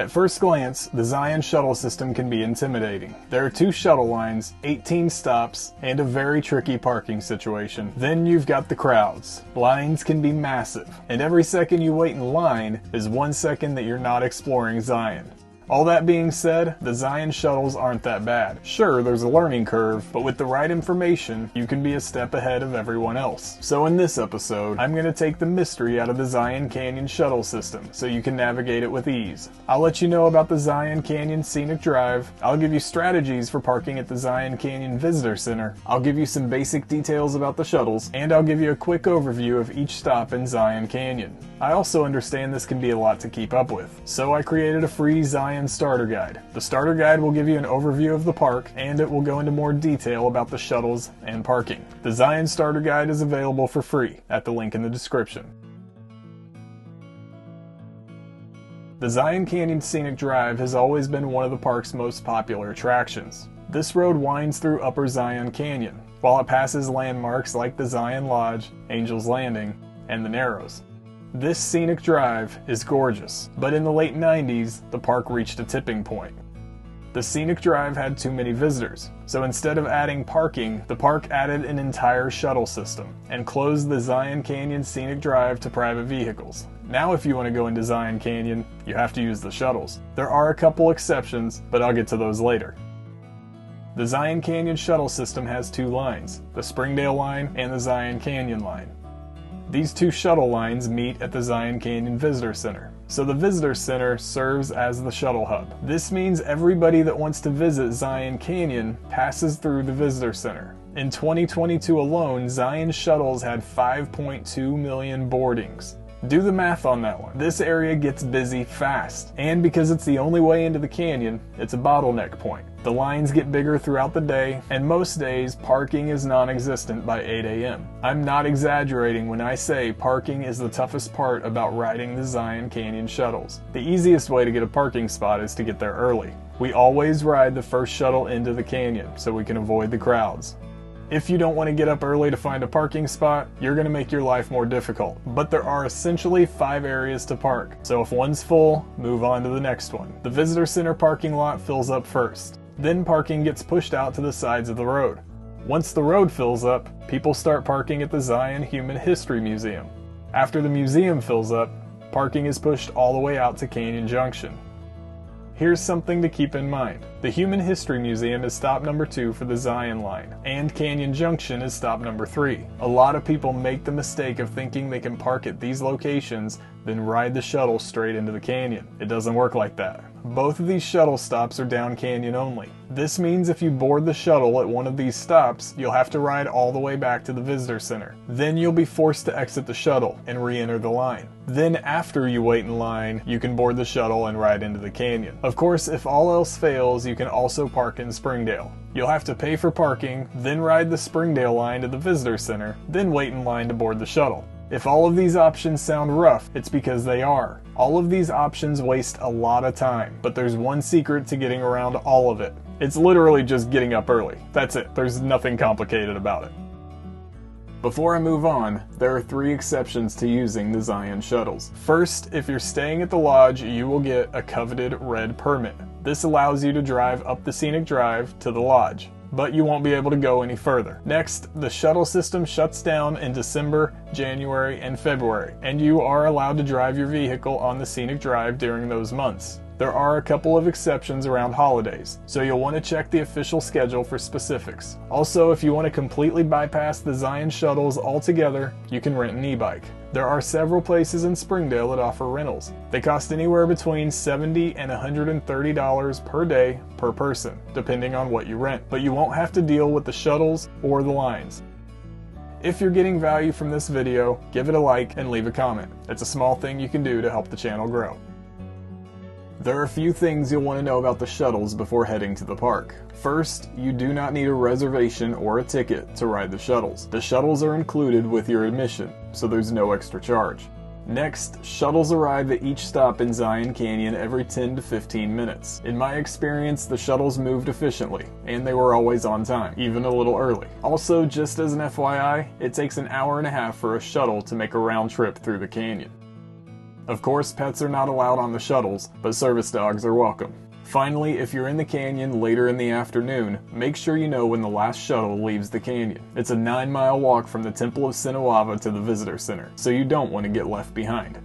At first glance, the Zion Shuttle System can be intimidating. There are 2 shuttle lines, 18 stops, and a very tricky parking situation. Then you've got the crowds. Lines can be massive, and every second you wait in line is 1 second that you're not exploring Zion. All that being said, the Zion shuttles aren't that bad. Sure, there's a learning curve, but with the right information, you can be a step ahead of everyone else. So in this episode, I'm going to take the mystery out of the Zion Canyon Shuttle System so you can navigate it with ease. I'll let you know about the Zion Canyon Scenic Drive, I'll give you strategies for parking at the Zion Canyon Visitor Center, I'll give you some basic details about the shuttles, and I'll give you a quick overview of each stop in Zion Canyon. I also understand this can be a lot to keep up with, so I created a free Zion Starter Guide. The Starter Guide will give you an overview of the park, and it will go into more detail about the shuttles and parking. The Zion Starter Guide is available for free at the link in the description. The Zion Canyon Scenic Drive has always been one of the park's most popular attractions. This road winds through Upper Zion Canyon, while it passes landmarks like the Zion Lodge, Angel's Landing, and the Narrows. This scenic drive is gorgeous, but in the late 90s, the park reached a tipping point. The scenic drive had too many visitors, so instead of adding parking, the park added an entire shuttle system and closed the Zion Canyon Scenic Drive to private vehicles. Now if you want to go into Zion Canyon, you have to use the shuttles. There are a couple exceptions, but I'll get to those later. The Zion Canyon Shuttle System has 2 lines, the Springdale line and the Zion Canyon line. These 2 shuttle lines meet at the Zion Canyon Visitor Center. So the Visitor Center serves as the shuttle hub. This means everybody that wants to visit Zion Canyon passes through the Visitor Center. In 2022 alone, Zion shuttles had 5.2 million boardings. Do the math on that one. This area gets busy fast, and because it's the only way into the canyon, it's a bottleneck point. The lines get bigger throughout the day, and most days parking is non-existent by 8 a.m. I'm not exaggerating when I say parking is the toughest part about riding the Zion Canyon shuttles. The easiest way to get a parking spot is to get there early. We always ride the first shuttle into the canyon so we can avoid the crowds. If you don't want to get up early to find a parking spot, you're going to make your life more difficult. But there are essentially 5 areas to park, so if one's full, move on to the next one. The Visitor Center parking lot fills up first. Then parking gets pushed out to the sides of the road. Once the road fills up, people start parking at the Zion Human History Museum. After the museum fills up, parking is pushed all the way out to Canyon Junction. Here's something to keep in mind. The Human History Museum is stop number 2 for the Zion line, and Canyon Junction is stop number 3. A lot of people make the mistake of thinking they can park at these locations, then ride the shuttle straight into the canyon. It doesn't work like that. Both of these shuttle stops are down canyon only. This means if you board the shuttle at one of these stops, you'll have to ride all the way back to the Visitor Center. Then you'll be forced to exit the shuttle and re-enter the line. Then after you wait in line, you can board the shuttle and ride into the canyon. Of course, if all else fails, you can also park in Springdale. You'll have to pay for parking, then ride the Springdale line to the Visitor Center, then wait in line to board the shuttle. If all of these options sound rough, it's because they are. All of these options waste a lot of time, but there's one secret to getting around all of it. It's literally just getting up early. That's it. There's nothing complicated about it. Before I move on, there are 3 exceptions to using the Zion shuttles. First, if you're staying at the lodge, you will get a coveted red permit. This allows you to drive up the scenic drive to the lodge, but you won't be able to go any further. Next, the shuttle system shuts down in December, January, and February, and you are allowed to drive your vehicle on the scenic drive during those months. There are a couple of exceptions around holidays, so you'll want to check the official schedule for specifics. Also, if you want to completely bypass the Zion shuttles altogether, you can rent an e-bike. There are several places in Springdale that offer rentals. They cost anywhere between $70 and $130 per day per person, depending on what you rent, but you won't have to deal with the shuttles or the lines. If you're getting value from this video, give it a like and leave a comment. It's a small thing you can do to help the channel grow. There are a few things you'll want to know about the shuttles before heading to the park. First, you do not need a reservation or a ticket to ride the shuttles. The shuttles are included with your admission, so there's no extra charge. Next, shuttles arrive at each stop in Zion Canyon every 10 to 15 minutes. In my experience, the shuttles moved efficiently, and they were always on time, even a little early. Also, just as an FYI, it takes an hour and a half for a shuttle to make a round trip through the canyon. Of course, pets are not allowed on the shuttles, but service dogs are welcome. Finally, if you're in the canyon later in the afternoon, make sure you know when the last shuttle leaves the canyon. It's a 9-mile walk from the Temple of Sinewava to the visitor center, so you don't want to get left behind.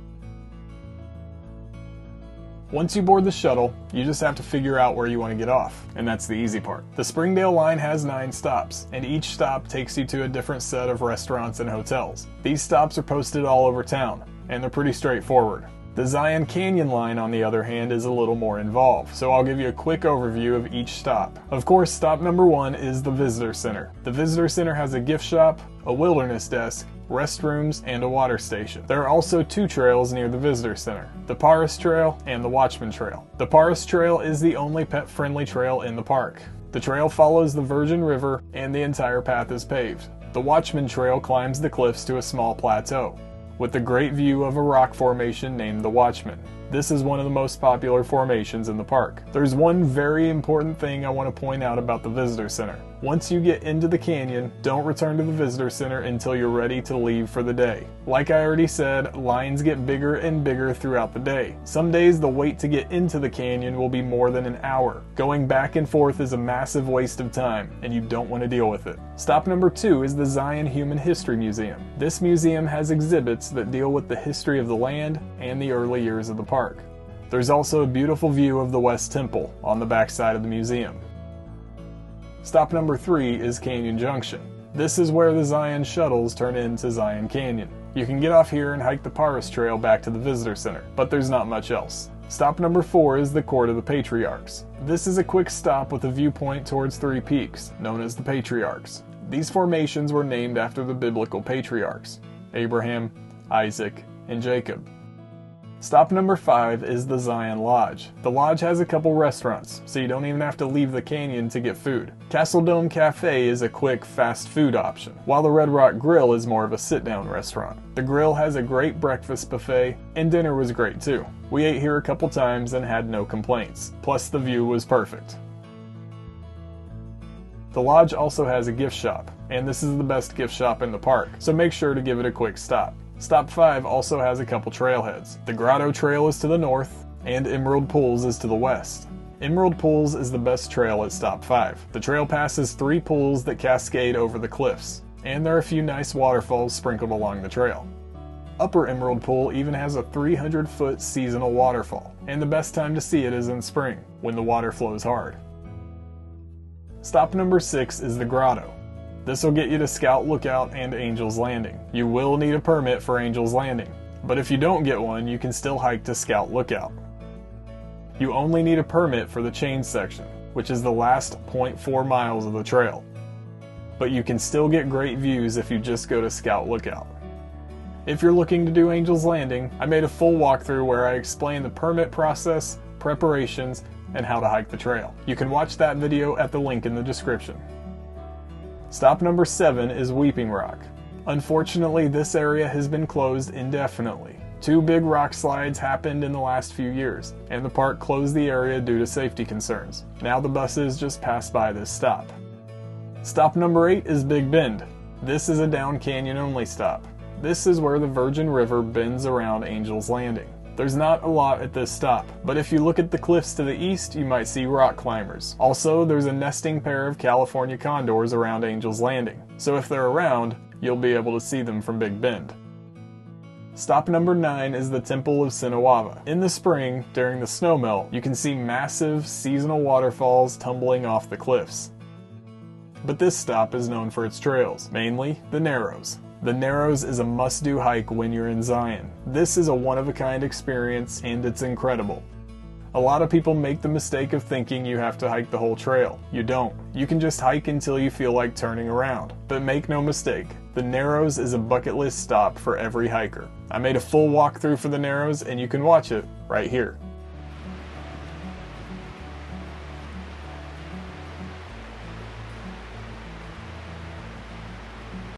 Once you board the shuttle, you just have to figure out where you want to get off, and that's the easy part. The Springdale line has 9 stops, and each stop takes you to a different set of restaurants and hotels. These stops are posted all over town, and they're pretty straightforward. The Zion Canyon line, on the other hand, is a little more involved, so I'll give you a quick overview of each stop. Of course, stop number 1 is the Visitor Center. The Visitor Center has a gift shop, a wilderness desk, restrooms, and a water station. There are also 2 trails near the Visitor Center, the Paris Trail and the Watchman Trail. The Paris Trail is the only pet-friendly trail in the park. The trail follows the Virgin River, and the entire path is paved. The Watchman Trail climbs the cliffs to a small plateau, with a great view of a rock formation named the Watchman. This is one of the most popular formations in the park. There's one very important thing I want to point out about the Visitor Center. Once you get into the canyon, don't return to the Visitor Center until you're ready to leave for the day. Like I already said, lines get bigger and bigger throughout the day. Some days the wait to get into the canyon will be more than an hour. Going back and forth is a massive waste of time, and you don't want to deal with it. Stop number 2 is the Zion Human History Museum. This museum has exhibits that deal with the history of the land and the early years of the park. There's also a beautiful view of the West Temple on the backside of the museum. Stop number 3 is Canyon Junction. This is where the Zion shuttles turn into Zion Canyon. You can get off here and hike the Paris Trail back to the Visitor Center, but there's not much else. Stop number 4 is the Court of the Patriarchs. This is a quick stop with a viewpoint towards 3 peaks, known as the Patriarchs. These formations were named after the biblical patriarchs, Abraham, Isaac, and Jacob. Stop number 5 is the Zion Lodge. The lodge has a couple restaurants, so you don't even have to leave the canyon to get food. Castle Dome Cafe is a quick, fast food option, while the Red Rock Grill is more of a sit-down restaurant. The grill has a great breakfast buffet, and dinner was great too. We ate here a couple times and had no complaints, plus the view was perfect. The lodge also has a gift shop, and this is the best gift shop in the park, so make sure to give it a quick stop. Stop 5 also has a couple trailheads. The Grotto Trail is to the north, and Emerald Pools is to the west. Emerald Pools is the best trail at Stop 5. The trail passes 3 pools that cascade over the cliffs, and there are a few nice waterfalls sprinkled along the trail. Upper Emerald Pool even has a 300-foot seasonal waterfall, and the best time to see it is in spring, when the water flows hard. Stop number 6 is the Grotto. This will get you to Scout Lookout and Angel's Landing. You will need a permit for Angel's Landing, but if you don't get one, you can still hike to Scout Lookout. You only need a permit for the chain section, which is the last 0.4 miles of the trail. But you can still get great views if you just go to Scout Lookout. If you're looking to do Angel's Landing, I made a full walkthrough where I explain the permit process, preparations, and how to hike the trail. You can watch that video at the link in the description. Stop number 7 is Weeping Rock. Unfortunately, this area has been closed indefinitely. 2 big rock slides happened in the last few years, and the park closed the area due to safety concerns. Now the buses just pass by this stop. Stop number 8 is Big Bend. This is a down canyon only stop. This is where the Virgin River bends around Angel's Landing. There's not a lot at this stop, but if you look at the cliffs to the east, you might see rock climbers. Also, there's a nesting pair of California condors around Angel's Landing, so if they're around, you'll be able to see them from Big Bend. Stop number 9 is the Temple of Sinewava. In the spring, during the snowmelt, you can see massive seasonal waterfalls tumbling off the cliffs. But this stop is known for its trails, mainly the Narrows. The Narrows is a must-do hike when you're in Zion. This is a one-of-a-kind experience, and it's incredible. A lot of people make the mistake of thinking you have to hike the whole trail. You don't. You can just hike until you feel like turning around. But make no mistake, the Narrows is a bucket list stop for every hiker. I made a full walkthrough for the Narrows, and you can watch it right here.